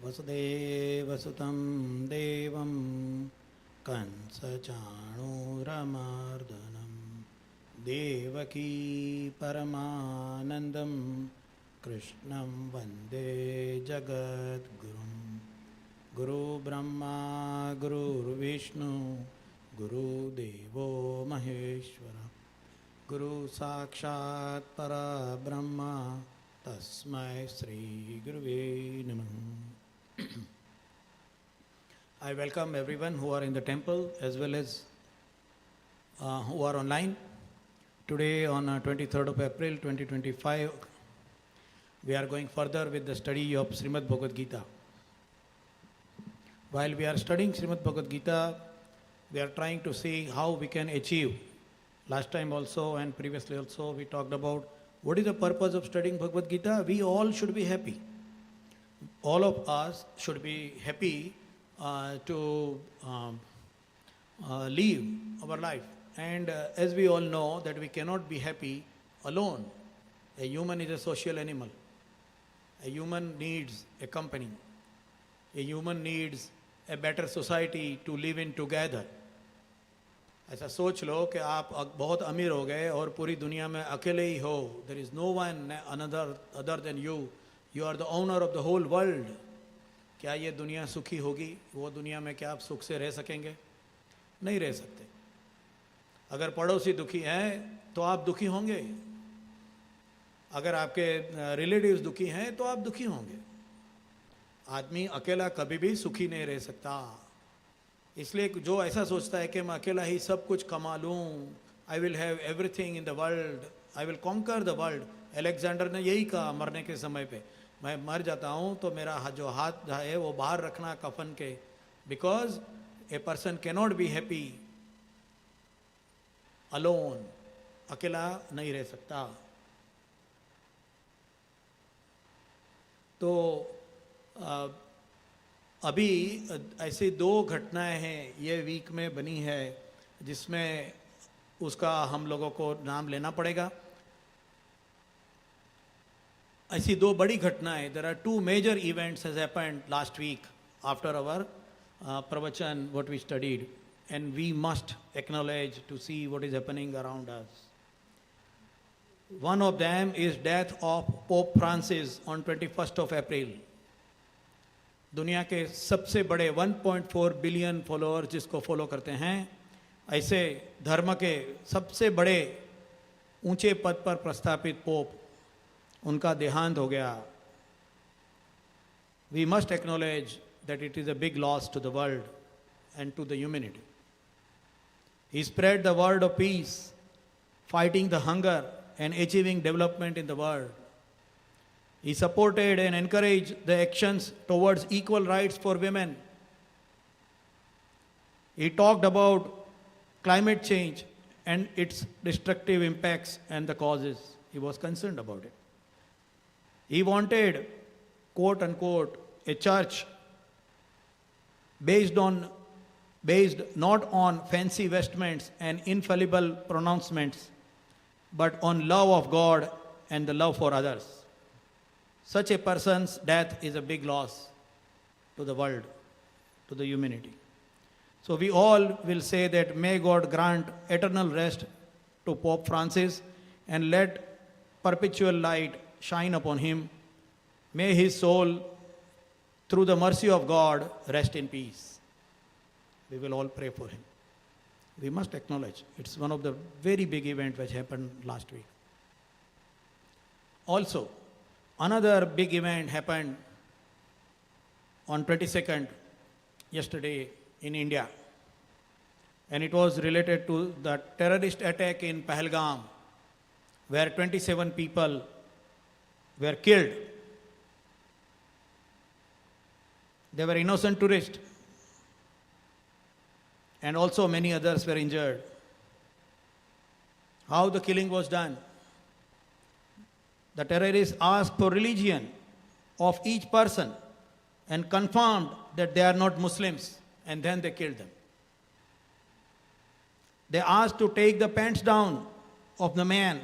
वसुदेवसुतं देवं कंसचाणूरमर्दनं देवकी परमानन्दं कृष्णं वन्दे जगद्गुरुं गुरुब्रह्मा गुरुर्विष्णु गुरुदेवो महेश्वर गुरु साक्षात् परब्रह्म तस्मै श्री गुरुवे नमः. I welcome everyone who are in the temple as well as who are online. Today on 23rd of April 2025, we are going further with the study of Shrimad Bhagwat Gita. While we are studying Shrimad Bhagwat Gita, we are trying to see how we can achieve. Last time also and previously also we talked about what is the purpose of studying Bhagwat Gita. We all should be happy. All of us should be happy to live our life. And as we all know that we cannot be happy alone. A human is a social animal. A human needs a company. A human needs a better society to live in together. ऐसा सोच लो कि आप बहुत अमीर हो गए और पूरी दुनिया में अकेले ही हो. There is no one another other than you. You are the owner of the whole world. क्या ये दुनिया सुखी होगी? वो दुनिया में क्या आप सुख से रह सकेंगे? नहीं रह सकते. अगर पड़ोसी दुखी हैं तो आप दुखी होंगे. अगर आपके रिलेटिव्स दुखी हैं तो आप दुखी होंगे. आदमी अकेला कभी भी सुखी नहीं रह सकता. इसलिए जो ऐसा सोचता है कि मैं अकेला ही सब कुछ कमा लूँ, I will have everything in the world, I will conquer the world. Alexander ने यही कहा मरने के समय पे, मैं मर जाता हूँ तो मेरा जो हाथ है वो बाहर रखना कफन के. Because a person cannot be happy alone. अकेला नहीं रह सकता. तो अभी ऐसी दो घटनाएं हैं ये वीक में बनी है जिसमें उसका हम लोगों को नाम लेना पड़ेगा. ऐसी दो बड़ी घटनाएं. There are two major events has happened last week after our प्रवचन what we studied and we must acknowledge to see what is happening around us. One of them is death of Pope Francis on 21st of April. दुनिया के सबसे बड़े 1.4 billion followers जिसको follow करते हैं, ऐसे धर्म के सबसे बड़े ऊंचे पद पर प्रस्थापित पोप, उनका देहांत हो गया. We must acknowledge that it is a big loss to the world and to the humanity. He spread the word of peace, fighting the hunger and achieving development in the world. He supported and encouraged the actions towards equal rights for women. He talked about climate change and its destructive impacts and the causes. He was concerned about it. He wanted, quote unquote, a church based not on fancy vestments and infallible pronouncements, but on love of God and the love for others. Such a person's death is a big loss to the world, to the humanity. So we all will say that may God grant eternal rest to Pope Francis and let perpetual light shine upon him. May his soul, through the mercy of God, rest in peace. We will all pray for him. We must acknowledge it's one of the very big events which happened last week. Also, another big event happened on 22nd, yesterday in India, and it was related to the terrorist attack in Pahalgam, where 27 people were killed. They were innocent tourists, and also many others were injured. How the killing was done? The terrorists asked for religion of each person and confirmed that they are not Muslims, and then they killed them. They asked to take the pants down of the man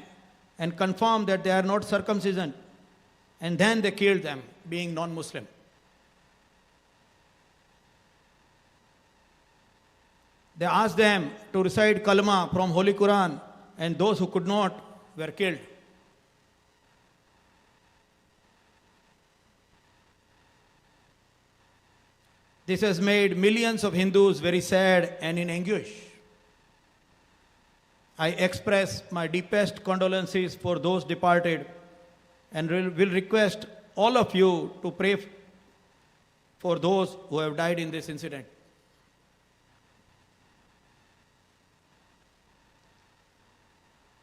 and confirmed that they are not circumcision, and then they killed them, being non-Muslim. They asked them to recite kalma from Holy Quran, and those who could not were killed. This has made millions of Hindus very sad and in anguish. I express my deepest condolences for those departed and will request all of you to pray for those who have died in this incident.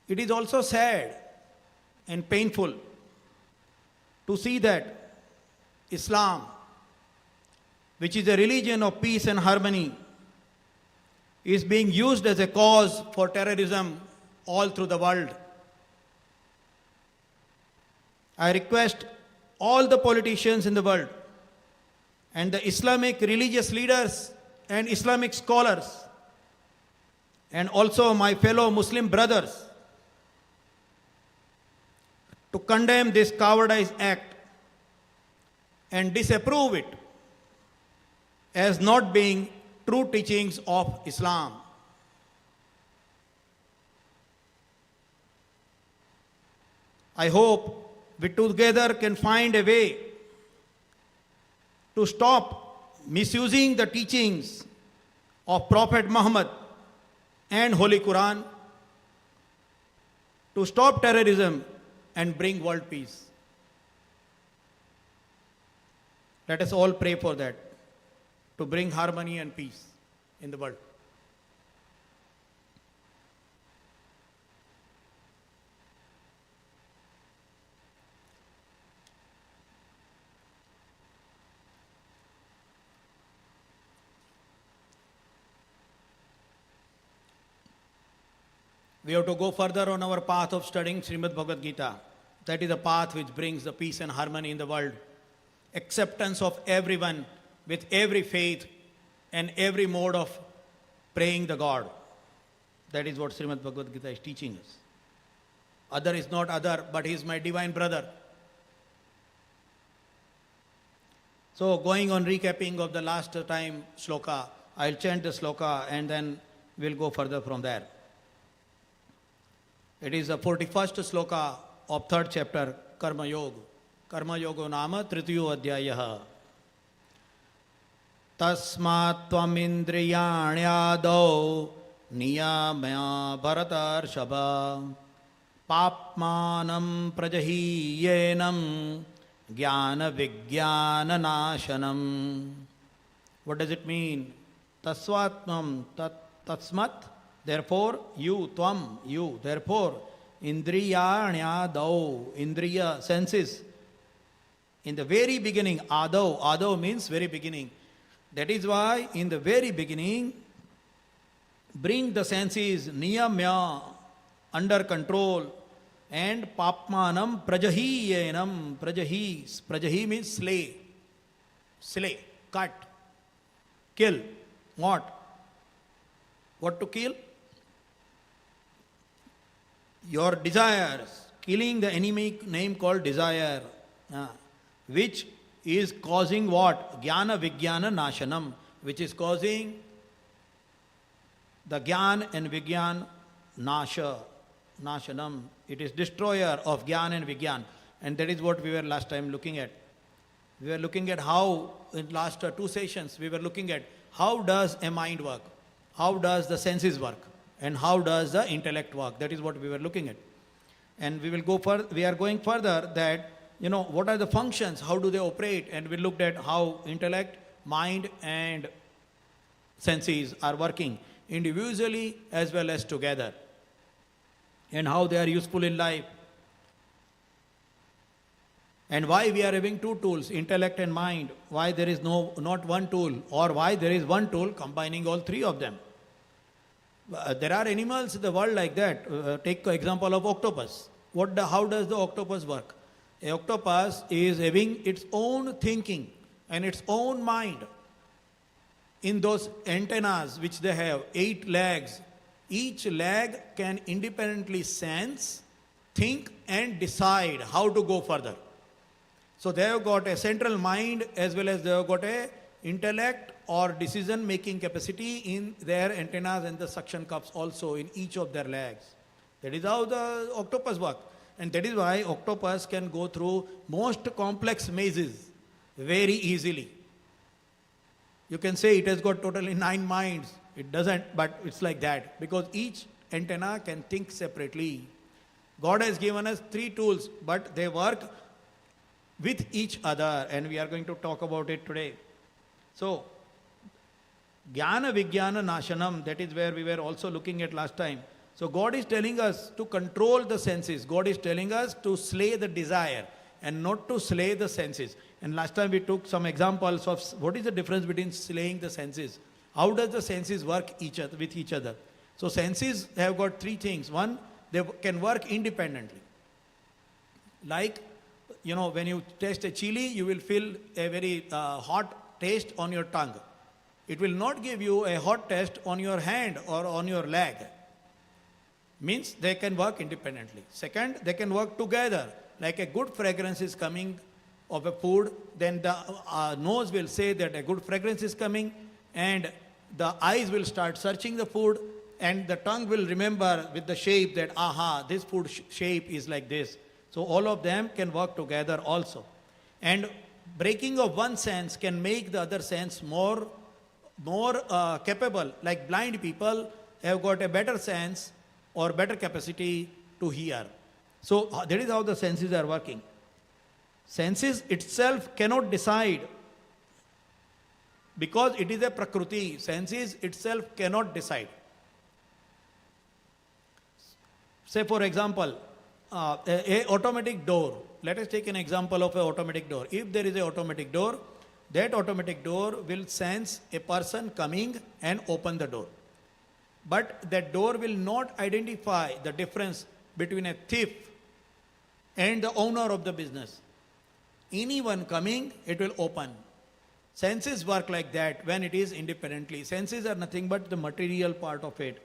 It is also sad and painful to see that Islam, which is a religion of peace and harmony, is being used as a cause for terrorism all through the world. I request all the politicians in the world and the Islamic religious leaders and Islamic scholars and also my fellow Muslim brothers to condemn this cowardice act and disapprove it as not being true teachings of Islam. I hope we together can find a way to stop misusing the teachings of Prophet Muhammad and Holy Quran, to stop terrorism and bring world peace. Let us all pray for that, to bring harmony and peace in the world. We have to go further on our path of studying Shrimad Bhagwat Gita. That is the path which brings the peace and harmony in the world. Acceptance of everyone with every faith and every mode of praying the God. That is what Shrimad Bhagwat Gita is teaching us. Other is not other, but he is my divine brother. So going on recapping of the last time shloka, I'll chant the shloka and then we'll go further from there. It is the 41st shloka of 3rd chapter, Karma Yoga. Karma Yoga Nama Tritiyo Adhyayah. Tasmat tvam indriyanyado niyamaya bharatarshava papmanam prajahiyenam jnana vijnana nashanam. What does it mean? Tasvatmam tasmat. Therefore, you, tvam, you. Therefore, indriyanyado, indriya, senses. In the very beginning, ado, ado means very beginning. That is why in the very beginning, bring the senses niyamya, under control, and papmanam prajahiyenam, prajahi means slay, cut, kill. What to kill? Your desires, killing the enemy name called desire, which is causing what? Jnana vijnana nashanam, which is causing the jnana and vijnana nashanam. It is destroyer of jnana and vijnana. And that is what we were last time looking at. We were looking at how, in last 2 sessions, we were looking at how does a mind work, how does the senses work, and how does the intellect work. That is what we were looking at. And we will go further, we are going further that, what are the functions, how do they operate, and we looked at how intellect, mind and senses are working individually as well as together, and how they are useful in life, and why we are having 2 tools, intellect and mind, why there is not one tool, or why there is one tool combining all 3 of them. There are animals in the world like that. Take the example of octopus. How does the octopus work? A octopus is having its own thinking and its own mind. In those antennas which they have, 8 legs, each leg can independently sense, think and decide how to go further. So they have got a central mind as well as they have got a intellect or decision making capacity in their antennas and the suction cups also in each of their legs. That is how the octopus work. And that is why octopus can go through most complex mazes very easily. You can say it has got totally 9 minds. It doesn't, but it's like that. Because each antenna can think separately. God has given us 3 tools, but they work with each other. And we are going to talk about it today. So, Jnana Vijnana Nashanam, that is where we were also looking at last time. So God is telling us to control the senses. God is telling us to slay the desire and not to slay the senses. And last time we took some examples of what is the difference between slaying the senses. How does the senses work with each other? So senses have got 3 things. One, they can work independently. Like, when you taste a chili, you will feel a very hot taste on your tongue. It will not give you a hot taste on your hand or on your leg. Means they can work independently. Second, they can work together. Like a good fragrance is coming of a food, then the nose will say that a good fragrance is coming, and the eyes will start searching the food, and the tongue will remember with the shape that, this food shape is like this. So all of them can work together also. And breaking of one sense can make the other sense more capable. Like blind people have got a better sense or better capacity to hear. So that is how the senses are working. Senses itself cannot decide because it is a prakriti. Senses itself cannot decide. Say for example, a automatic door. Let us take an example of an automatic door. If there is an automatic door, that automatic door will sense a person coming and open the door. But that door will not identify the difference between a thief and the owner of the business. Anyone coming, it will open. Senses work like that when it is independently. Senses are nothing but the material part of it.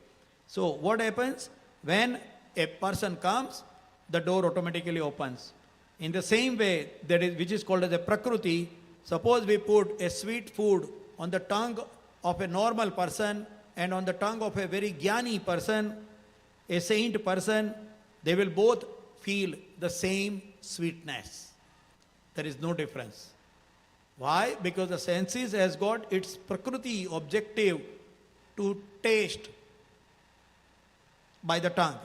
So what happens? When a person comes, the door automatically opens. In the same way, which is called as a prakriti, suppose we put a sweet food on the tongue of a normal person and on the tongue of a very jnani person, a saint person, they will both feel the same sweetness. There is no difference. Why? Because the senses has got its prakriti objective to taste by the tongue.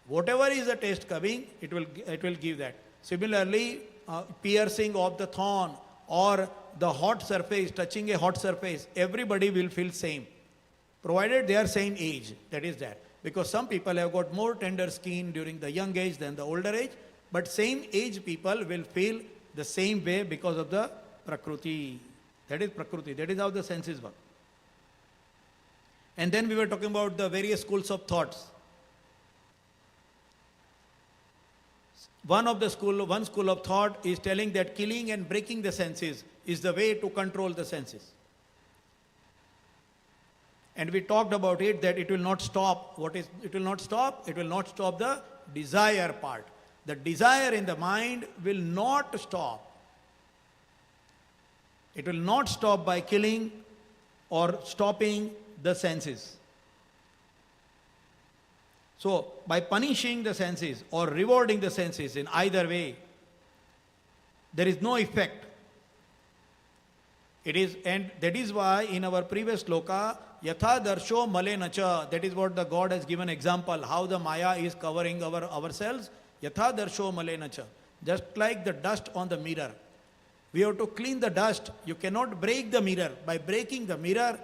Whatever is the taste coming, it will give that. Similarly, piercing of the thorn or the hot surface, touching a hot surface, everybody will feel same. Provided they are same age, that is that. Because some people have got more tender skin during the young age than the older age, but same age people will feel the same way because of the prakriti. That is prakriti. That is how the senses work. And then we were talking about the various schools of thoughts. One school of thought is telling that killing and breaking the senses is the way to control the senses. And we talked about it that it will not stop. It will not stop? It will not stop the desire part. The desire in the mind will not stop. It will not stop by killing or stopping the senses. So, by punishing the senses or rewarding the senses in either way, there is no effect. And that is why in our previous shloka, Yatha darsho malenacha, that is what the God has given example, how the Maya is covering ourselves. Yatha darsho malenacha, just like the dust on the mirror. We have to clean the dust. You cannot break the mirror. By breaking the mirror,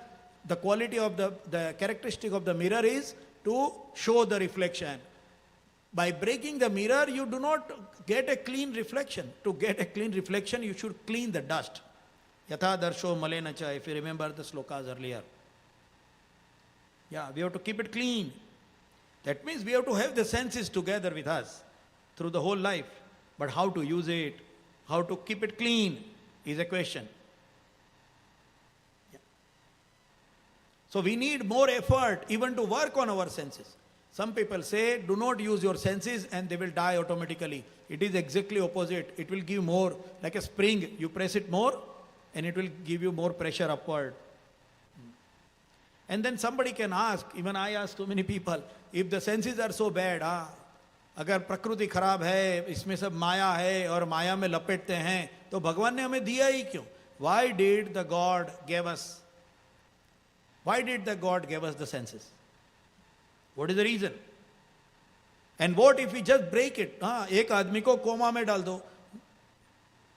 the quality of the characteristic of the mirror is to show the reflection. By breaking the mirror, you do not get a clean reflection. To get a clean reflection, you should clean the dust. Yatha darsho malenacha, if you remember the slokas earlier. Yeah, we have to keep it clean. That means we have to have the senses together with us through the whole life. But how to use it, how to keep it clean is a question. Yeah. So we need more effort even to work on our senses. Some people say, do not use your senses and they will die automatically. It is exactly opposite. It will give more. Like a spring, you press it more, and it will give you more pressure upward. And then somebody can ask, even I ask so many people, if the senses are so bad, अगर प्रकृति खराब है, इसमें सब माया है और माया में लपेटते हैं, तो भगवान ने हमें दिया ही क्यों? Why did the God give us? Why did the God give us the senses? What is the reason? And what if we just break it? एक आदमी को कोमा में डाल दो.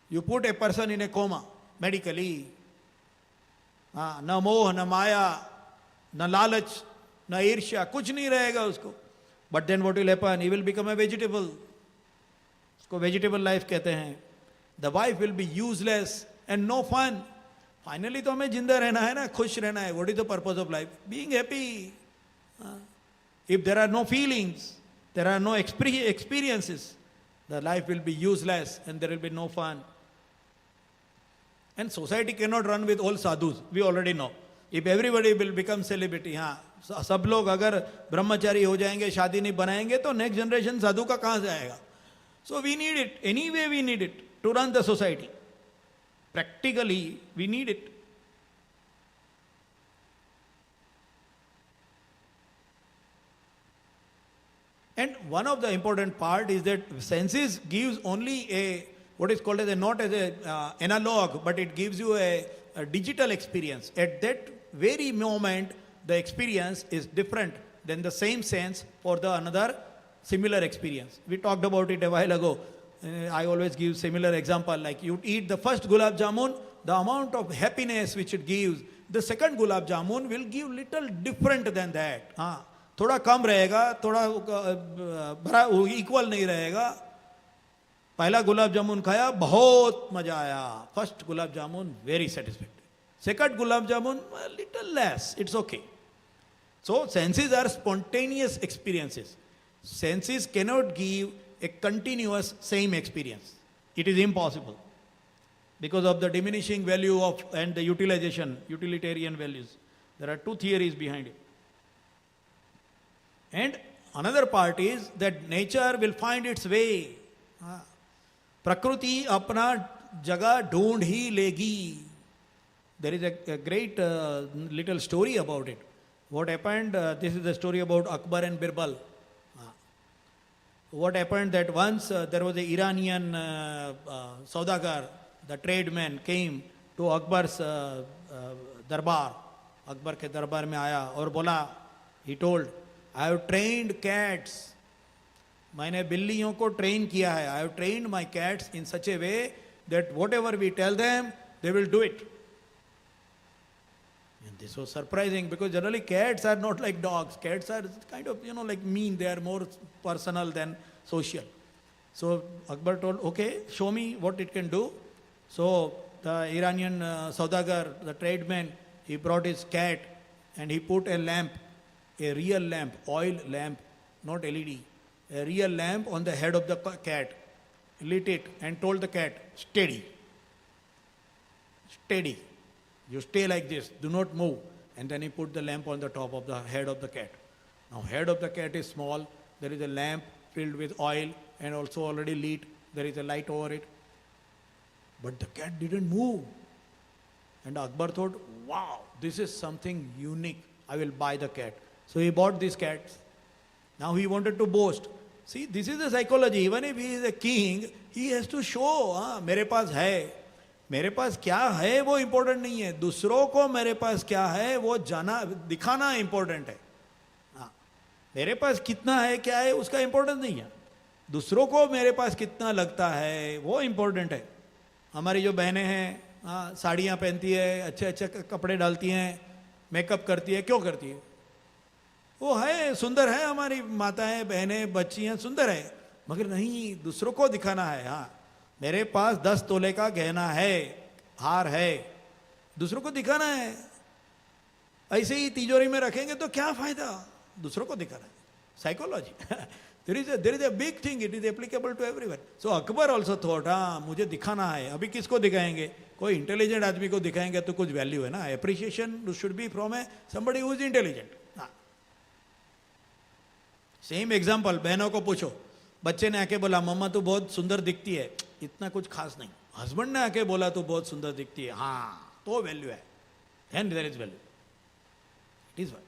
You put a person in a coma medically. न मोह, न माया, न लालच, न ईर्ष्या, कुछ नहीं रहेगा उसको. But then what will happen? He will become a vegetable. उसको vegetable life कहते हैं. The wife will be useless and no fun. Finally तो हमें जिंदा रहना है ना, खुश रहना है. What is the purpose of life? Being happy. If there are no feelings, there are no experiences, the life will be useless and there will be no fun. And society cannot run with all sadhus. We already know. If everybody will become celebrity, सब लोग अगर ब्रह्मचारी हो जाएंगे, शादी नहीं बनाएंगे, तो next generation साधु का कहां से आएगा? So we need it. Anyway we need it to run the society. Practically we need it. And one of the important part is that senses gives only a, what is called as a, not as a analog, but it gives you a digital experience. At that very moment, the experience is different than the same sense for the another similar experience. We talked about it a while ago. I always give similar example, like you eat the first gulab jamun, the amount of happiness which it gives, the second gulab jamun will give little different than that. थोड़ा कम रहेगा, थोड़ा बड़ा equal नहीं रहेगा. पहला गुलाब जामुन खाया, बहुत मजा आया. First gulab jamun very satisfactory. Second gulab jamun little less, it's okay. So senses are spontaneous experiences. Senses cannot give a continuous same experience. It is impossible because of the diminishing value of and the utilitarian values. There are two theories behind it. And another part is that nature will find its way. प्रकृति अपना जगह ढूंढ ही लेगी. There is a great little story about it. What happened? This is the story about Akbar and Birbal. What happened that once there was an Iranian saudagar, the tradesman came to Akbar's darbar. Akbar के दरबार में आया और बोला, he told, I have trained cats. मैंने बिल्लियों को train किया है. I have trained my cats in such a way that whatever we tell them, they will do it. And this was surprising because generally cats are not like dogs. Cats are kind of, like mean. They are more personal than social. So Akbar told, okay, show me what it can do. So the Iranian saudagar, the tradesman, he brought his cat and he put a lamp, a real lamp, oil lamp, not LED, a real lamp on the head of the cat, lit it and told the cat, steady, steady. You stay like this, do not move. And then he put the lamp on the top of the head of the cat. Now head of the cat is small, there is a lamp filled with oil and also already lit, there is a light over it. But the cat didn't move. And Akbar thought, wow, this is something unique, I will buy the cat. So he bought these cats. Now he wanted to boast. See, this is the psychology. Even if he is a king, he has to show, मेरे पास है. मेरे पास क्या है वो important नहीं है. दूसरों को मेरे पास क्या है वो जाना, दिखाना इम्पोर्टेंट है. मेरे पास कितना है क्या है उसका इम्पोर्टेंस नहीं है. दूसरों को मेरे पास कितना लगता है वो इम्पोर्टेंट है. हमारी जो बहनें हैं, साड़ियाँ पहनती है, अच्छे अच्छे कपड़े डालती हैं, मेकअप करती है, क्यों करती है? वो है, सुंदर है, हमारी माताएं, बहनें, बच्चियाँ सुंदर है, मगर नहीं, दूसरों को दिखाना है. मेरे पास 10 तोले का गहना है, हार है, दूसरों को दिखाना है. ऐसे ही तिजोरी में रखेंगे तो क्या फायदा? दूसरों को दिखाना है. Psychology. there is a big thing, it is applicable to everyone. So Akbar also thought, मुझे दिखाना है. अभी किसको दिखाएंगे? कोई इंटेलिजेंट आदमी को दिखाएंगे तो कुछ वैल्यू है ना. Appreciation should be from somebody who is intelligent. Same example, बहनों को पूछो, बच्चे ने आके बोला, मम्मा तू बहुत सुंदर दिखती है, इतना कुछ खास नहीं. हस्बैंड ने आके बोला तू बहुत सुंदर दिखती है, हाँ तो वैल्यू है, then there is value. It is value.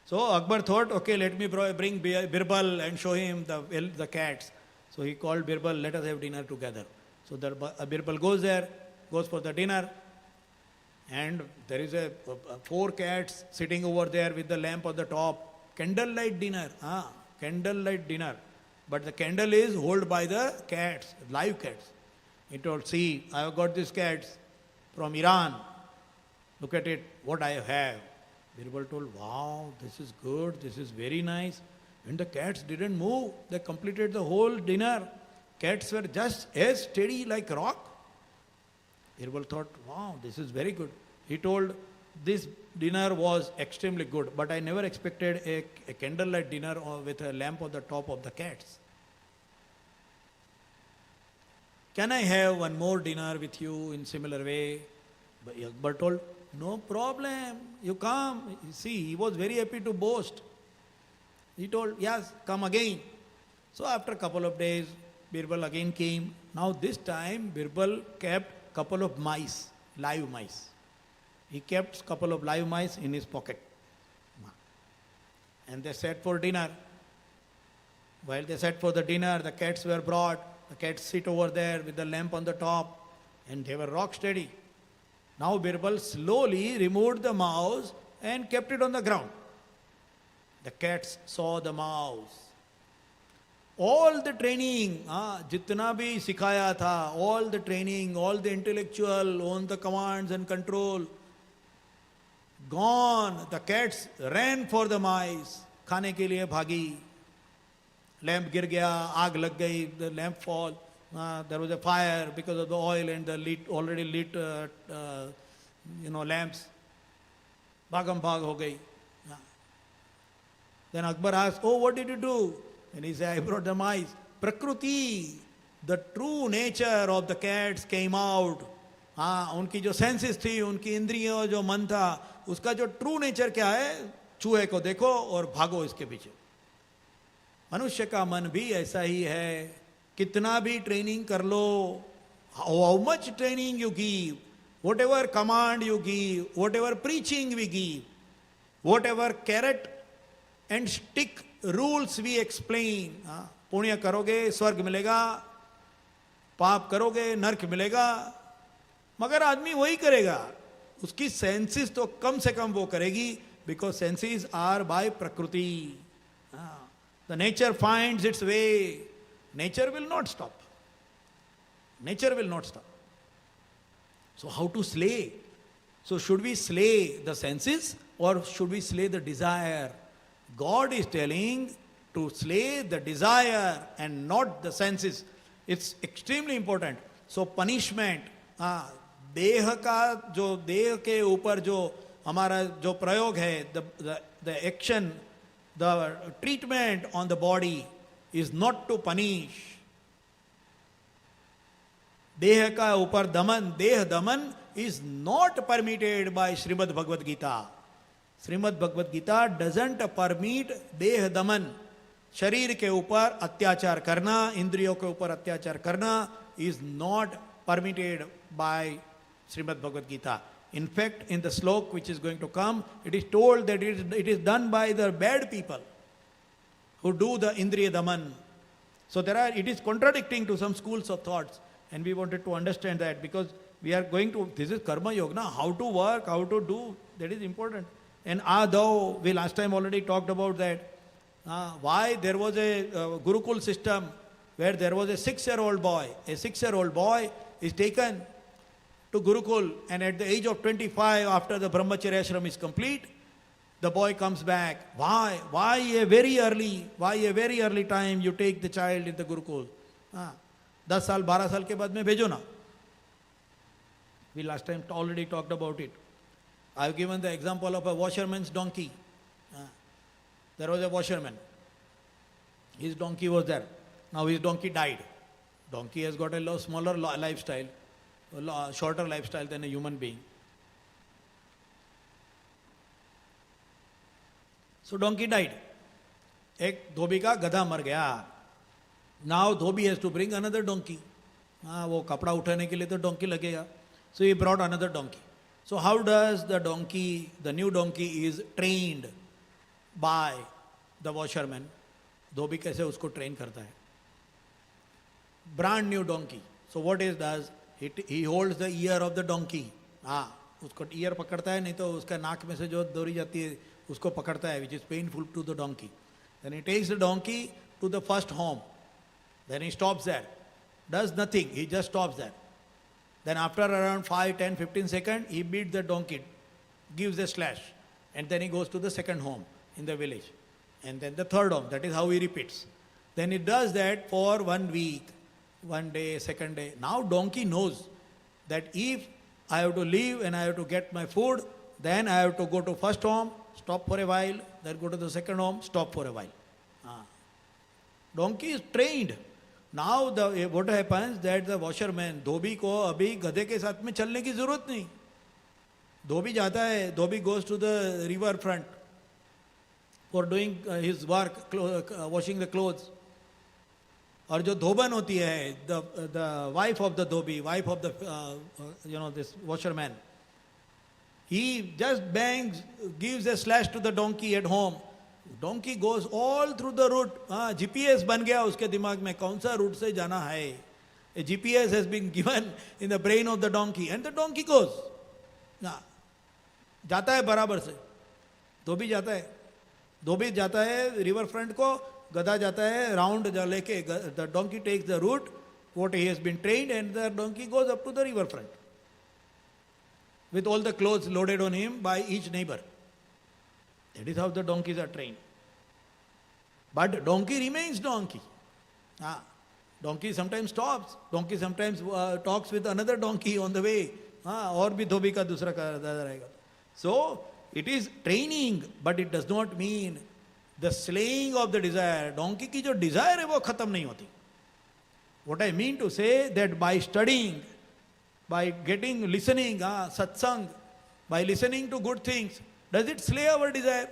So Akbar thought, okay, let me bring Birbal and show him the cats. So he called Birbal, let us have dinner together. So Birbal goes there, goes for the dinner, and there is a 4 cats sitting over there with the lamp on the top. Candlelight dinner, candlelight dinner. But the candle is held by the cats, live cats. He told, see, I have got these cats from Iran. Look at it, what I have. Birbal told, wow, this is good, this is very nice. And the cats didn't move. They completed the whole dinner. Cats were just as steady like rock. Birbal thought, wow, this is very good. He told, this dinner was extremely good, but I never expected a candlelight dinner with a lamp on the top of the cats. Can I have one more dinner with you in similar way? But Akbar told, no problem, you come. See, he was very happy to boast. He told, yes, come again. So after a couple of days, Birbal again came. Now this time, Birbal kept couple of mice, live mice. He kept couple of live mice in his pocket. And they sat for dinner. While they sat for the dinner, the cats were brought. The cats sit over there with the lamp on the top, and they were rock steady. Now Birbal slowly removed the mouse and kept it on the ground. The cats saw the mouse. All the training, jitna bhi sikhaya tha, all the training, all the intellectual on the commands and control, gone. The cats ran for the mice. खाने के लिए भागी. Lamp गिर गया, आग लग गई, the lamp fall. There was a fire because of the oil and the already lit lamps. Bhagam bhag ho gayi. Then Akbar asked, oh, what did you do? And he said, I brought the mice. Prakruti, the true nature of the cats came out. उनकी जो senses थी, उनकी इंद्रियों जो मन था, उसका जो true nature क्या है? चूहे को देखो और भागो इसके पीछे. मनुष्य का मन भी ऐसा ही है. कितना भी ट्रेनिंग कर लो, how much training you give, whatever command you give, whatever preaching we give, whatever carrot and stick rules we explain, पुण्य करोगे स्वर्ग मिलेगा, पाप करोगे नरक मिलेगा, मगर आदमी वही करेगा. उसकी सेंसेस तो कम से कम वो करेगी, because senses are by prakriti. The nature finds its way. Nature will not stop. Nature will not stop. So how to slay? So should we slay the senses or should we slay the desire? God is telling to slay the desire and not the senses. It's extremely important. So punishment, देह का जो देह के ऊपर जो हमारा जो प्रयोग है, the action, the treatment on the body is not to punish. देह का ऊपर दमन, देह दमन is not permitted by Shrimad Bhagwat Gita. Shrimad Bhagwat Gita doesn't permit देह दमन. शरीर के ऊपर अत्याचार करना, इंद्रियों के ऊपर अत्याचार करना is not permitted by Shrimad Bhagwat Gita. In fact, in the slok which is going to come, it is told that it is done by the bad people who do the Indriya Daman. So it is contradicting to some schools of thoughts, and we wanted to understand that because we are going to, this is Karma Yoga, how to work, how to do, that is important. And though we last time already talked about that, why there was a Gurukul system where there was a 6-year-old boy. A 6-year-old boy is taken to Gurukul, and at the age of 25, after the Brahmacharya ashram is complete, the boy comes back. Why? Why a very early time you take the child in the Gurukul? 10 साल 12 साल के बाद में भेजो ना. We last time already talked about it. I have given the example of a washerman's donkey. There was a washerman. His donkey was there. Now his donkey died. Donkey has got a smaller lifestyle, shorter lifestyle than a human being. So donkey died. एक धोबी का गधा मर गया. Now Dhobi has to bring another donkey. हाँ वो कपड़ा उठाने के लिए तो डोंकी लगेगा. So he brought another donkey. So how does the donkey, the new donkey is trained by the washerman? धोबी कैसे उसको ट्रेन करता है? Brand new donkey. So what is does? He holds the ear of the donkey. हाँ उसको year पकड़ता है, नहीं तो उसका नाक में से जो डोरी जाती है उसको पकड़ता है, which is painful to the donkey. Then he takes the donkey to the first home. Then he stops there. Does nothing, he just stops there. Then after around 5, 10, 15 seconds, he beats the donkey, gives a slash, and then he goes to the second home in the village. And then the third home, that is how he repeats. Then he does that for 1 week, 1 day, second day. Now donkey knows that if I have to leave and I have to get my food, then I have to go to first home, stop for a while, then go to the second home, stop for a while. Donkey is trained. Now what happens that the washerman, धोबी को अभी गधे के साथ में चलने की जरूरत नहीं. धोबी जाता है, धोबी goes to the river front for doing his work, washing the clothes. और जो धोबन होती है, the wife of the Dhobi, wife of the this washerman, he just bangs, gives a slash to the donkey at home. Donkey goes all through the route. GPS बन गया उसके दिमाग में, कौन सा रूट से जाना है. A GPS has been given in the brain of the donkey, and the donkey goes. जाता है बराबर से. धोबी जाता है रिवर फ्रंट को, गधा जाता है राउंड लेके. The donkey takes the route what he has been trained, and the donkey goes up to the river front with all the clothes loaded on him by each neighbor. That is how the donkeys are trained. But donkey remains donkey. Donkey sometimes stops. Donkey sometimes talks with another donkey on the way. और भी धोबी का दूसरा रहेगा. So it is training, but it does not mean the slaying of the desire. Donkey की जो desire है वो खत्म नहीं होती. What I mean to say that by studying, by listening, satsang, by listening to good things, does it slay our desire?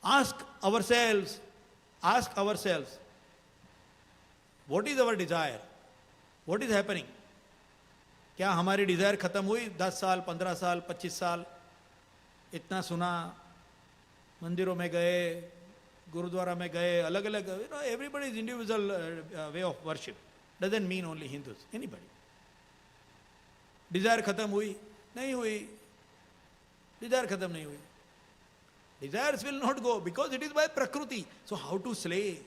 Ask ourselves, what is our desire? What is happening? क्या हमारी Dzire खत्म हुई? 10 साल, 15 साल, 25 साल, इतना सुना, मंदिरों में गए, गुरुद्वारा में गए, अलग अलग, everybody's individual way of worship. Doesn't mean only Hindus, anybody. Desire खत्म हुई? नहीं हुई. डिजायर खत्म नहीं हुई. Desires will not go because it is by Prakriti. So how to slay?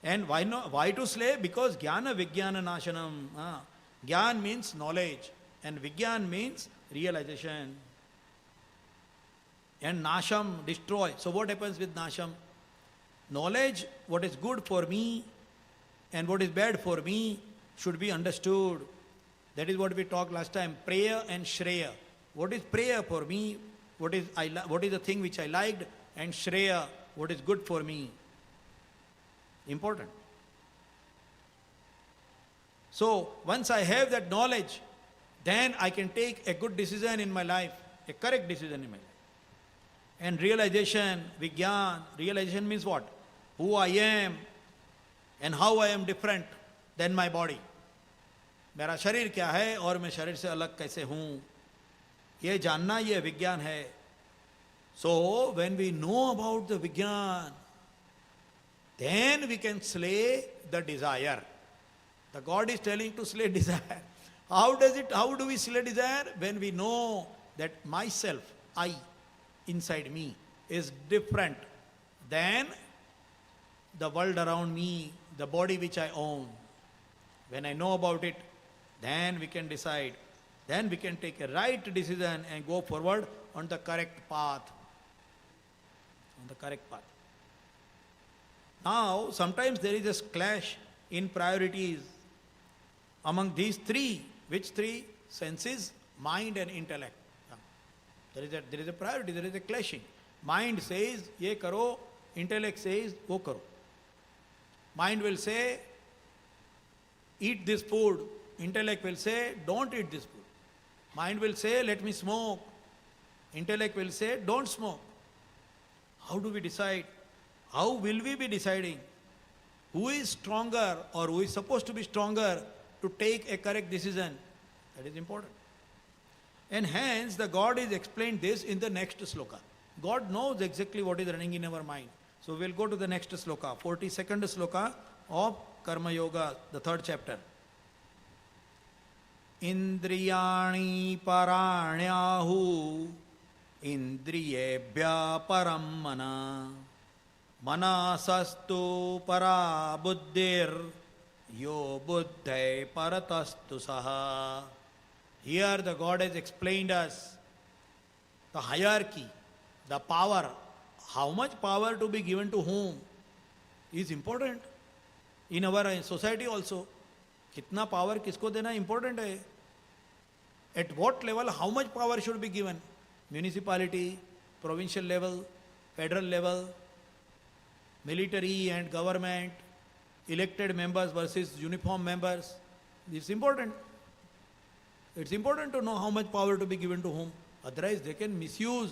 And why to slay? Because Jnana Vijnana Nashanam. Jnana means knowledge and Vijnana means realization. And Nasham, destroy. So what happens with Nasham? Knowledge, what is good for me and what is bad for me should be understood. That is what we talked last time. Prayer and Shreya. What is prayer for me? What is the thing which I liked? And Shreya, what is good for me? Important. So once I have that knowledge, then I can take a good decision in my life, a correct decision in my life. And realization, Vijnana, realization means what? Who I am and how I am different than my body. मेरा शरीर क्या है और मैं शरीर से अलग कैसे हूँ, ये जानना, ये विज्ञान है. So when we know about the Vijnana, then we can slay the desire. The God is telling to slay desire. How do we slay desire? When we know that myself, I, inside me, is different than the world around me, the body which I own. When I know about it, then we can decide. Then we can take a right decision and go forward on the correct path. Now, sometimes there is a clash in priorities among these three. Which three? Senses, mind and intellect. There is a priority, there is a clashing. Mind says, ye karo, intellect says, wo karo. Mind will say, eat this food. Intellect will say, don't eat this food. Mind will say, let me smoke. Intellect will say, don't smoke. How do we decide? How will we be deciding? Who is stronger or who is supposed to be stronger to take a correct decision. That is important. And hence the God is explained this in the next shloka. God knows exactly what is running in our mind. So we'll go to the next shloka, 42nd shloka of Karma Yoga, the 3rd chapter. Indriyani paranyahu indriyebhya param mana manasastu para buddhir yo buddhai paratastu saha. Here the God has explained us the hierarchy, the power, how much power to be given to whom is important. In our society also, कितना power किसको देना important है. At what level, how much power should be given? Municipality, provincial level, federal level, military and government, elected members versus uniform members. It's important. It's important to know how much power to be given to whom. Otherwise they can misuse,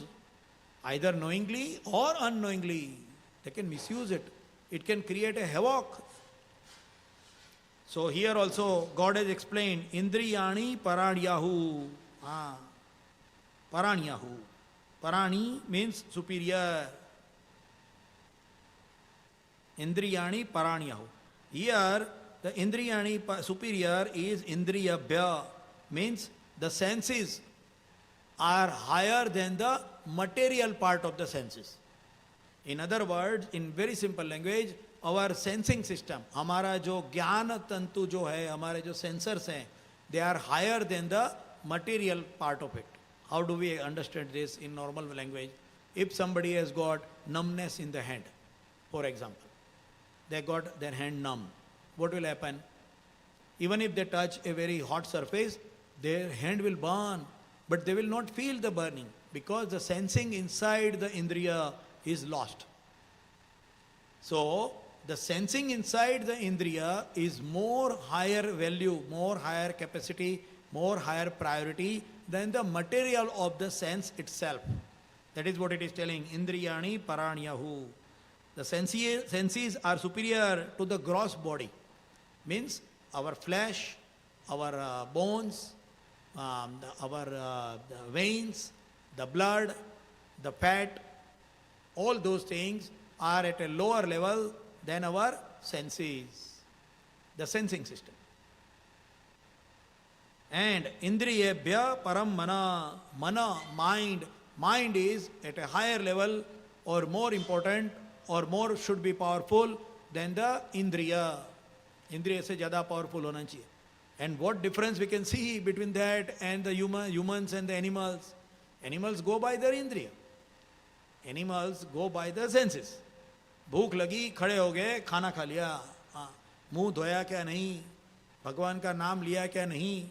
either knowingly or unknowingly. They can misuse it. It can create a havoc. So here also God has explained, Indriyani paranyahu. Paranyahu. Parani means superior. Indriyani paranyahu. Here the Indriyani superior is Indriyabhya, means the senses are higher than the material part of the senses. In other words, in very simple language, our sensing system, हमारा जो ज्ञान तंतु जो है, हमारे जो sensors हैं, they are higher than the material part of it. How do we understand this in normal language? If somebody has got numbness in the hand, for example, they got their hand numb, what will happen? Even if they touch a very hot surface, their hand will burn, but they will not feel the burning because the sensing inside the indriya is lost. So, the sensing inside the indriya is more higher value, more higher capacity, more higher priority than the material of the sense itself. That is what it is telling, Indriyani paranyahu. The senses are superior to the gross body. Means our flesh, our bones, our veins, the blood, the fat, all those things are at a lower level than our senses, the sensing system. And indriyebhya param mana, mind is at a higher level or more important or more should be powerful than the indriya. Indriya se zyada powerful hona chahiye. And what difference we can see between that and the humans and the animals? Animals go by their indriya. Animals go by the senses. भूख लगी, खड़े हो गए, खाना खा लिया, मुंह धोया क्या नहीं, भगवान का नाम लिया क्या नहीं,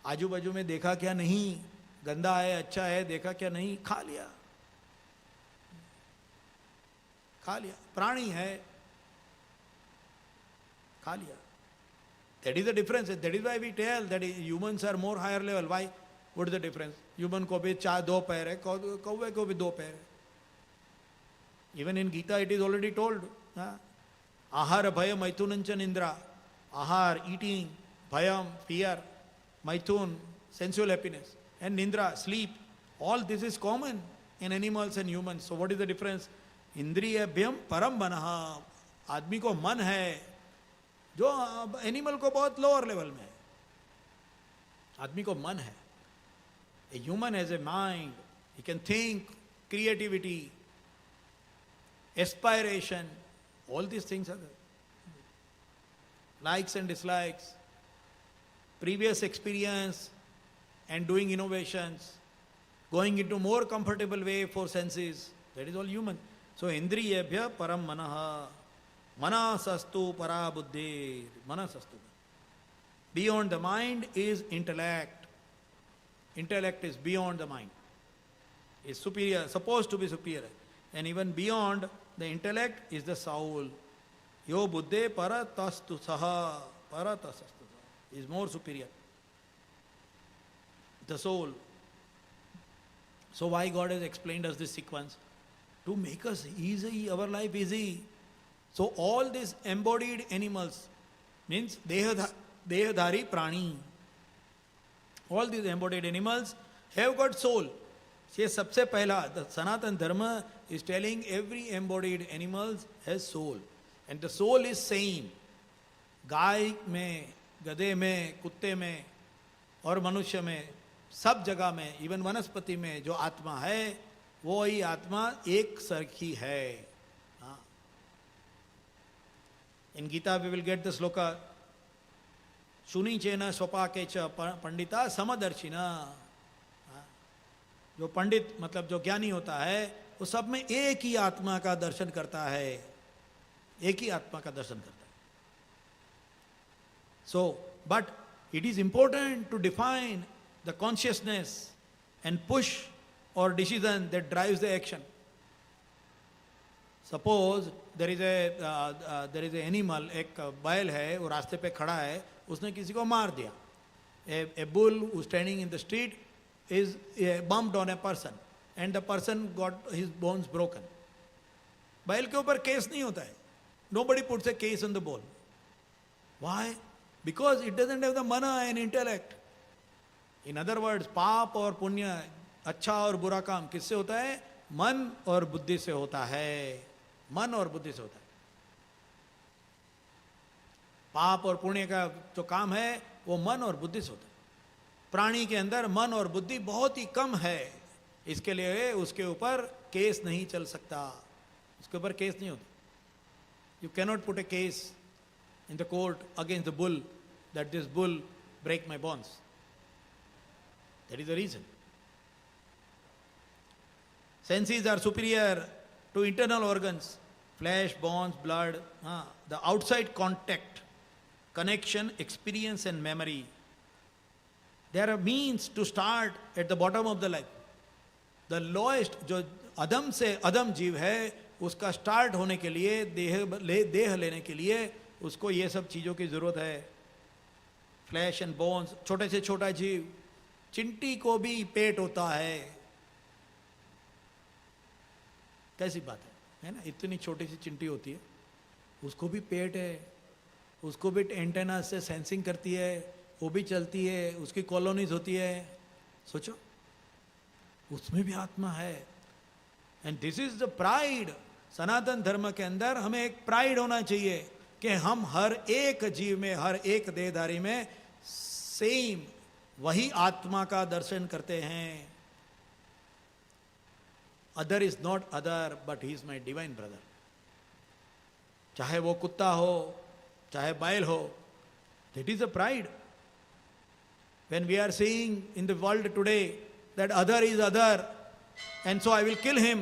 आजू बाजू में देखा क्या नहीं, गंदा है अच्छा है देखा क्या नहीं, खा लिया. प्राणी है, खा लिया. That is the difference. That is why we tell that humans are more higher level. Why? What is the difference? Human को भी दो पैर है, कौवे को भी दो पैर है. Even in Gita it is already told. Ahara bhaya maithunancha nindra. Ahar, eating, bhayam, fear, maithun, sensual happiness, and nindra, sleep. All this is common in animals and humans. So what is the difference? Indriyabhyam param manaha. आदमी को मन है, जो animal को बहुत lower level में है. आदमी को मन है. A human has a mind. He can think, creativity, aspiration, all these things are there. Likes and dislikes, previous experience and doing innovations, going into more comfortable way for senses, that is all human. So indriyebhya param manaha, manasastu para buddhi, manasastu. Beyond the mind is intellect. Intellect is beyond the mind, is superior, supposed to be superior. And even beyond the intellect is the soul. Yo buddhe paratastu saha, paratastu is more superior. The soul. So why God has explained us this sequence? To make us easy, our life easy. So all these embodied animals, means Dehdhari Prani. All these embodied animals have got soul. ये सबसे पहला, the Sanatan Dharma is telling every embodied animals has soul. And the soul is same. गाय में, गधे में, कुत्ते में और मनुष्य में, सब जगह में, इवन वनस्पति में जो आत्मा है, वो ही आत्मा एक सरखी है. In Gita we will get the sloka, Shuni chena swapake cha pandita samadarshina. जो पंडित मतलब जो ज्ञानी होता है वो सब में एक ही आत्मा का दर्शन करता है, एक ही आत्मा का दर्शन करता है. So, but it is important to define the consciousness and push or decision that drives the action. Suppose there is a animal, एक बैल है, वो रास्ते पे खड़ा है, उसने किसी को मार दिया. A bull who standing in the street is bumped on a person and the person got his bones broken. बैल के ऊपर केस नहीं होता है. Nobody puts a case on the bull. Why? Because it doesn't have the mana and intellect. In other words, पाप और पुण्य, अच्छा और बुरा काम किससे होता है? मन और बुद्धि से होता है. मन और बुद्धि से होता है. पाप और पुण्य का जो काम है वो मन और बुद्धि से होता है. प्राणी के अंदर मन और बुद्धि बहुत ही कम है, इसके लिए उसके ऊपर केस नहीं चल सकता. उसके ऊपर केस नहीं होता. You cannot put a case in the court against the bull that this bull break my bones. That is the reason. Senses are superior to internal organs, flesh, bones, blood. The outside contact, connection, experience and memory. There are means to start at the bottom of the life. The lowest, जो अधम से अधम जीव है, उसका start होने के लिए, देह लेने के लिए उसको ये सब चीज़ों की ज़रूरत है. फ्लैश एंड बोन्स, छोटे से छोटा जीव, चिंटी को भी पेट होता है. कैसी बात है ना? इतनी छोटी सी चिंटी होती है, उसको भी पेट है, उसको भी एंटेना से सेंसिंग करती है, वो भी चलती है, उसकी कॉलोनीज होती है. सोचो, उसमें भी आत्मा है. And this is the pride. सनातन धर्म के अंदर हमें एक प्राइड होना चाहिए कि हम हर एक जीव में, हर एक देहधारी में सेम वही आत्मा का दर्शन करते हैं. Other is not other but he is my divine brother. चाहे वो कुत्ता हो, चाहे बैल हो, that is a pride. When we are seeing in the world today that other is other and so I will kill him,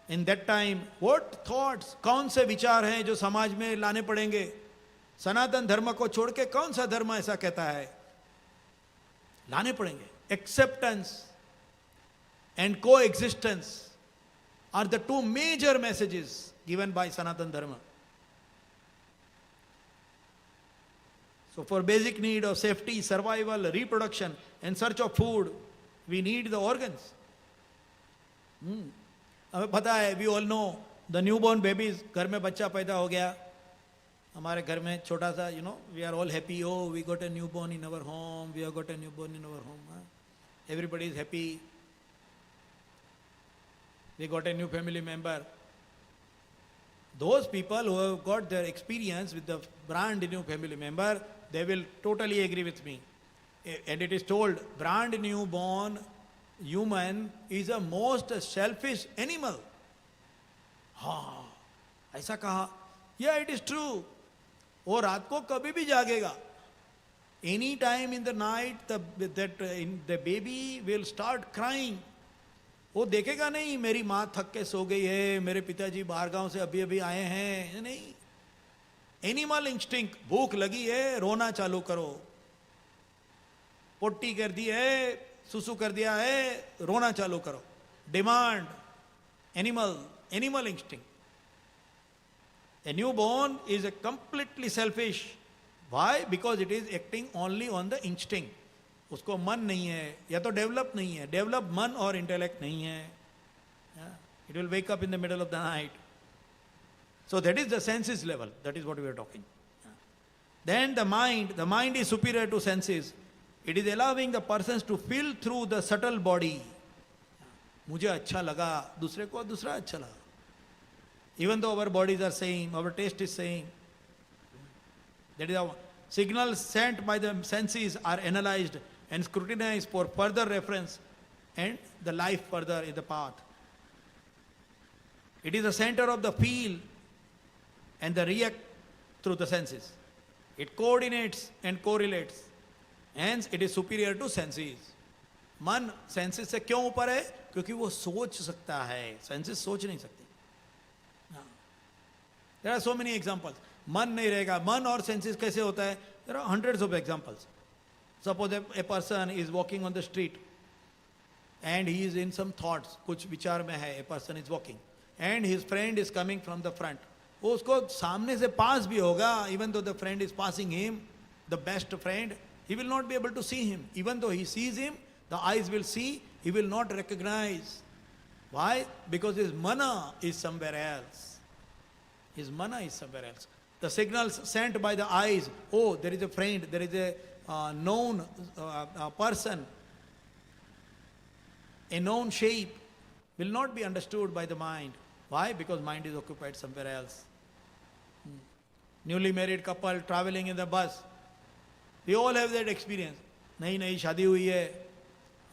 in that time what thoughts, कौन से विचार हैं जो समाज में लाने पड़ेंगे? सनातन धर्म को छोड़ के कौन सा धर्म ऐसा कहता है? लाने पड़ेंगे. Acceptance and coexistence are the two major messages given by Sanatan Dharma. So for basic need of safety, survival, reproduction and search of food, we need the organs. हमें पता है, we all know the newborn babies. घर में बच्चा पैदा हो गया, हमारे घर में छोटा सा, we are all happy. Oh, we got a newborn in our home. We have got a newborn in our home. Everybody is happy. We got a new family member. Those people who have got their experience with the brand new family member, they will totally agree with me. And it is told, brand new born human is a most selfish animal. हाँ, ऐसा कहा. Yeah, it is true. वो रात को कभी भी जागेगा. Any time in the night, the baby will start crying. वो देखेगा नहीं मेरी माँ थक के सो गई है, मेरे पिताजी बाहर गांव से अभी अभी आए हैं. नहीं. एनिमल इंस्टिंक्ट, भूख लगी है, रोना चालू करो. पोटी कर दी है, सुसु कर दिया है, रोना चालू करो. Demand, animal instinct. A newborn is a completely selfish. Why? Because it is acting only on the instinct. उसको मन नहीं है, या तो डेवलप नहीं है. डेवलप मन और इंटेलेक्ट नहीं है. It will wake up in the middle of the night. So that is the senses level. That is what we are talking. Then the mind is superior to senses. It is allowing the persons to feel through the subtle body. मुझे अच्छा लगा, दूसरे को दूसरा अच्छा लगा. Even though our bodies are same, our taste is same. That is how signals sent by the senses are analyzed and scrutinized for further reference and the life further in the path. It is the center of the feel and the react through the senses. It coordinates and correlates. Hence, it is superior to senses. मन senses से क्यों ऊपर है? क्योंकि वो सोच सकता है, सेंसेस सोच नहीं सकते. There are so many examples. मन नहीं रहेगा, मन और सेंसेस कैसे होता है? There are hundreds of examples. Suppose a person is walking on the street and he is in some thoughts, कुछ विचार में है, a person is walking and his friend is coming from the front. वो उसको सामने से पास भी होगा, even though the friend is passing him, the best friend, he will not be able to see him. Even though he sees him, the eyes will see, he will not recognize. Why? Because his mana is somewhere else. His mana is somewhere else. The signals sent by the eyes, oh, there is a friend, there is a known person, a known shape, will not be understood by the mind. Why? Because mind is occupied somewhere else. Newly married couple traveling in the bus, we all have that experience. नई नई शादी हुई है,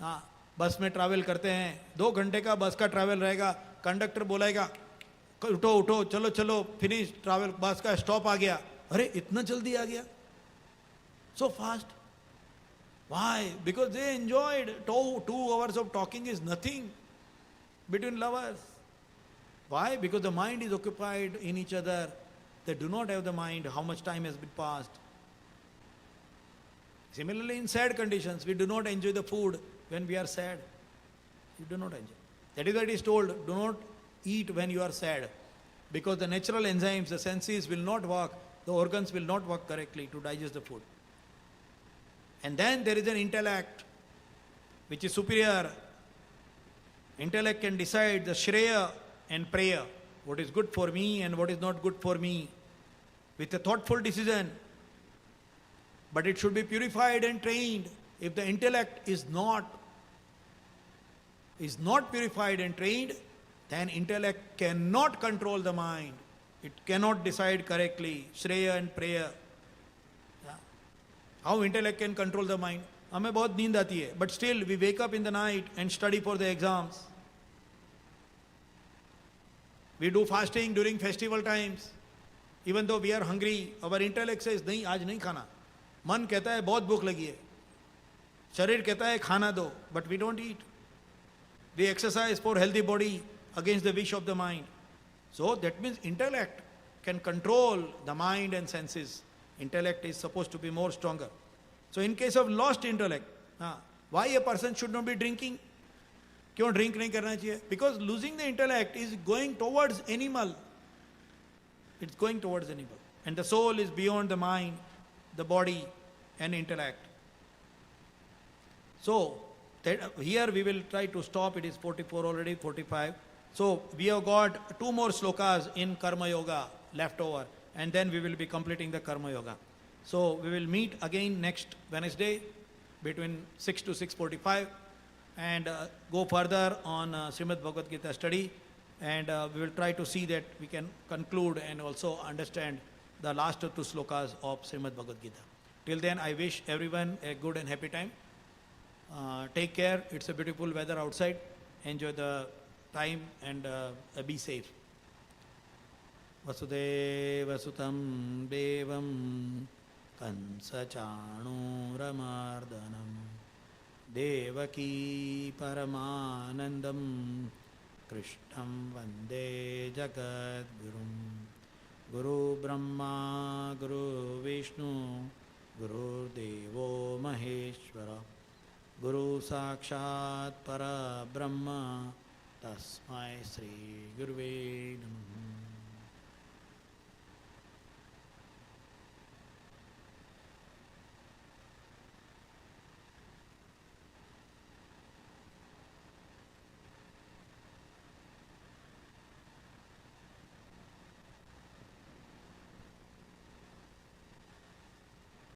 हाँ, बस में travel करते हैं, 2 घंटे का बस का ट्रैवल रहेगा, कंडक्टर बोलेगा उठो उठो चलो चलो फिनिश ट्रैवल, बस का स्टॉप आ गया. अरे इतना जल्दी आ गया, so fast. Why? Because they enjoyed 2 hours of talking is nothing between lovers. Why? Because the mind is occupied in each other. They do not have the mind how much time has been passed. Similarly, in sad conditions, we do not enjoy the food when we are sad. You do not enjoy. That is why it is told, do not eat when you are sad. Because the natural enzymes, the senses will not work, the organs will not work correctly to digest the food. And then there is an intellect which is superior. Intellect can decide the Shreya and Preya, what is good for me and what is not good for me, with a thoughtful decision. But it should be purified and trained. If the intellect is not purified and trained, then intellect cannot control the mind. It cannot decide correctly. Shreya and Preya. How intellect can control the mind? हमें बहुत नींद आती है, but still we wake up in the night and study for the exams. We do fasting during festival times. Even though we are hungry, our intellect says, नहीं आज नहीं खाना. मन कहता है बहुत भूख लगी है. शरीर कहता है खाना दो, but we don't eat. We exercise for healthy body against the wish of the mind. So that means intellect can control the mind and senses. Intellect is supposed to be more stronger. So in case of lost intellect, why a person should not be drinking? क्यों drink नहीं करना चाहिए? Because losing the intellect is going towards animal. It's going towards animal. And the soul is beyond the mind, the body and intellect. So here we will try to stop. It is 44 already, 45. So we have got 2 more shlokas in Karma Yoga left over, and then we will be completing the Karma Yoga. So we will meet again next Wednesday between 6 to 6:45 and go further on Shrimad Bhagwat Gita study, and we will try to see that we can conclude and also understand the last 2 shlokas of Shrimad Bhagwat Gita. Till then, I wish everyone a good and happy time. Take care. It's a beautiful weather outside. Enjoy the time and be safe. Vasudeva Sutam Devam Kansachanuramardanam Devaki Paramanandam Krishnam Vande Jagadgurum Guru Brahma Guru Vishnu Guru Devo Maheshwara Guru Sakshat Para Brahma Tasmai Sri Guruve Namah.